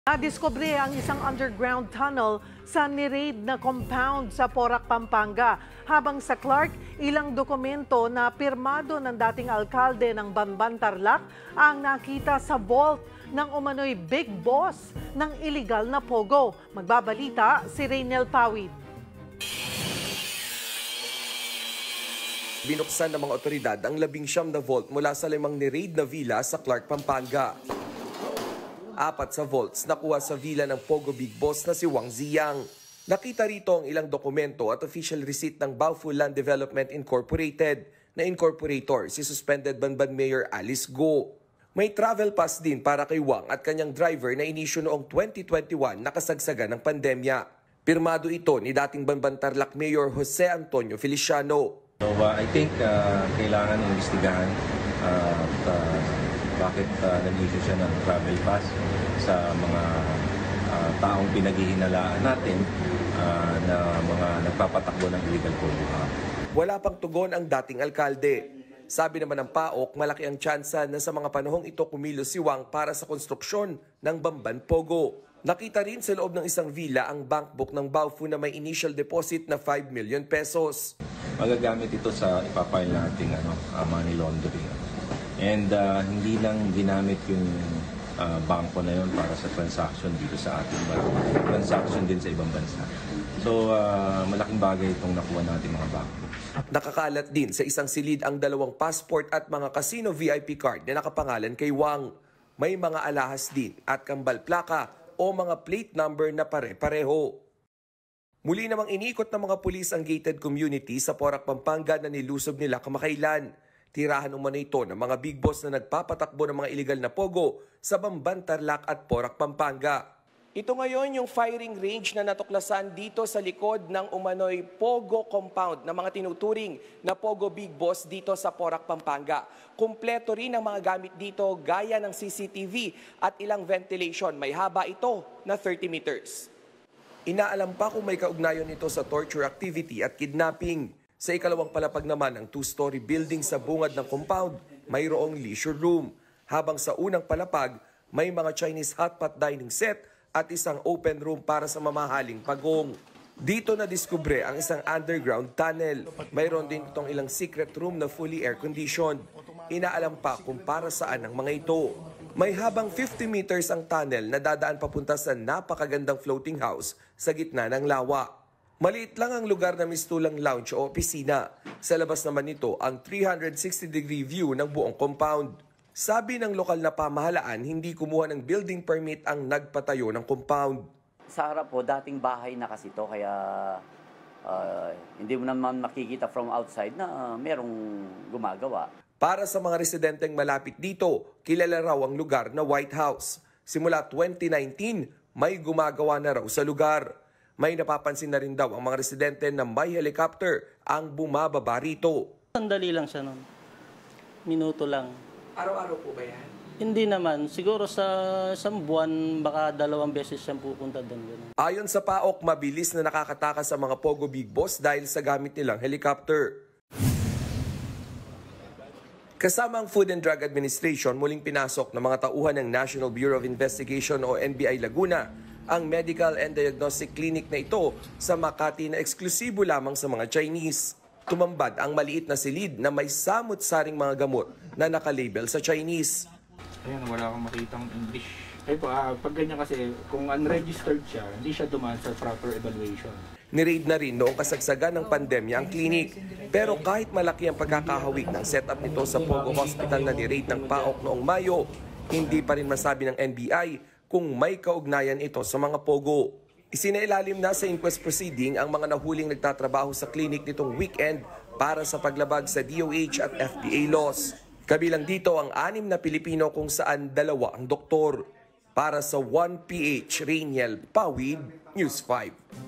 Nadiskubre ang isang underground tunnel sa ni-raid na compound sa Porac, Pampanga. Habang sa Clark, ilang dokumento na pirmado ng dating alkalde ng Bamban, Tarlac ang nakita sa vault ng umano'y big boss ng illegal na pogo. Magbabalita si Raynel Pawid. Binuksan ng mga otoridad ang 19 na vault mula sa 5 ni-raid na villa sa Clark, Pampanga. 4 sa vaults nakuha sa villa ng Pogo Big Boss na si Wang Ziyang. Nakita rito ang ilang dokumento at official receipt ng Baofu Land Development Incorporated na incorporator si suspended Banban Mayor Alice Go. May travel pass din para kay Wang at kanyang driver na inisyu noong 2021 na kasagsagan ng pandemya. Pirmado ito ni dating Banban Tarlac Mayor Jose Antonio Feliciano. So I think kailangan imbestigahan bakit nag-issue siya ng travel pass sa mga taong pinaghihinalaan natin na mga nagpapatakbo ng illegal pogo. Wala pang tugon ang dating alkalde. Sabi naman ng PAOK, malaki ang tsansa na sa mga panahong ito kumilos si Wang para sa konstruksyon ng Bamban Pogo. Nakita rin sa loob ng isang villa ang bank book ng Baofu na may initial deposit na 5 million pesos. Magagamit ito sa ipapile nating money laundering. And hindi lang ginamit yung bangko na yun para sa transaction dito sa ating banko. Transaction din sa ibang bansa. So malaking bagay itong nakuha natin mga bangko. Nakakalat din sa isang silid ang 2 passport at mga casino VIP card na nakapangalan kay Wang. May mga alahas din at kambal plaka o mga plate number na pare-pareho. Muli namang inikot ng mga pulis ang gated community sa Porac, Pampanga na nilusob nila kamakailan. Tirahan umano ito ng mga big boss na nagpapatakbo ng mga iligal na pogo sa Bamban, Tarlac at Porac, Pampanga. Ito ngayon yung firing range na natuklasan dito sa likod ng umano'y pogo compound na mga tinuturing na pogo big boss dito sa Porac, Pampanga. Kumpleto rin ang mga gamit dito gaya ng CCTV at ilang ventilation. May haba ito na 30 meters. Inaalam pa kung may kaugnayan ito sa torture activity at kidnapping. Sa ikalawang palapag naman ng 2-story building sa bungad ng compound, mayroong leisure room. Habang sa unang palapag, may mga Chinese hotpot dining set at isang open room para sa mamahaling pagong. Dito na diskubre ang isang underground tunnel. Mayroon din itong ilang secret room na fully air-conditioned. Inaalam pa kung para saan ang mga ito. May habang 50 meters ang tunnel na dadaan papunta sa napakagandang floating house sa gitna ng lawa. Maliit lang ang lugar na mistulang lounge o opisina. Sa labas naman nito ang 360-degree view ng buong compound. Sabi ng lokal na pamahalaan, hindi kumuha ng building permit ang nagpatayo ng compound. Sa harap po, dating bahay na kasi ito, kaya hindi mo naman makikita from outside na merong gumagawa. Para sa mga residenteng malapit dito, kilala raw ang lugar na White House. Simula 2019, may gumagawa na raw sa lugar. May napapansin na rin daw ang mga residente na may helicopter ang bumababa rito. Sandali lang siya nun. Minuto lang. Araw-araw po ba yan? Hindi naman. Siguro sa isang buwan, baka 2 beses siyang pupunta doon. Ayon sa PAOK, mabilis na nakakatakas sa mga Pogo Big Boss dahil sa gamit nilang helicopter. Kasama ang Food and Drug Administration, muling pinasok ng mga tauhan ng National Bureau of Investigation o NBI Laguna ang medical and diagnostic clinic na ito sa Makati na eksklusibo lamang sa mga Chinese. Tumambad ang maliit na silid na may samut-saring mga gamot na nakalabel sa Chinese. Ayan, wala akong makitang English. Ay po, pag ganyan kasi, kung unregistered siya, hindi siya dumaan sa proper evaluation. Ni-raid na rin noong kasagsagan ng pandemya ang klinik. Pero kahit malaki ang pagkakahawig ng setup nito sa Pogo Hospital na ni-raid ng PAOK noong Mayo, hindi pa rin masabi ng NBI kung may kaugnayan ito sa mga pogo. Isinailalim na sa inquest proceeding ang mga nahuling nagtatrabaho sa klinik nitong weekend para sa paglabag sa DOH at FDA laws. Kabilang dito ang 6 na Pilipino kung saan 2 ang doktor. Para sa 1PH, Raynel Pawid, News 5.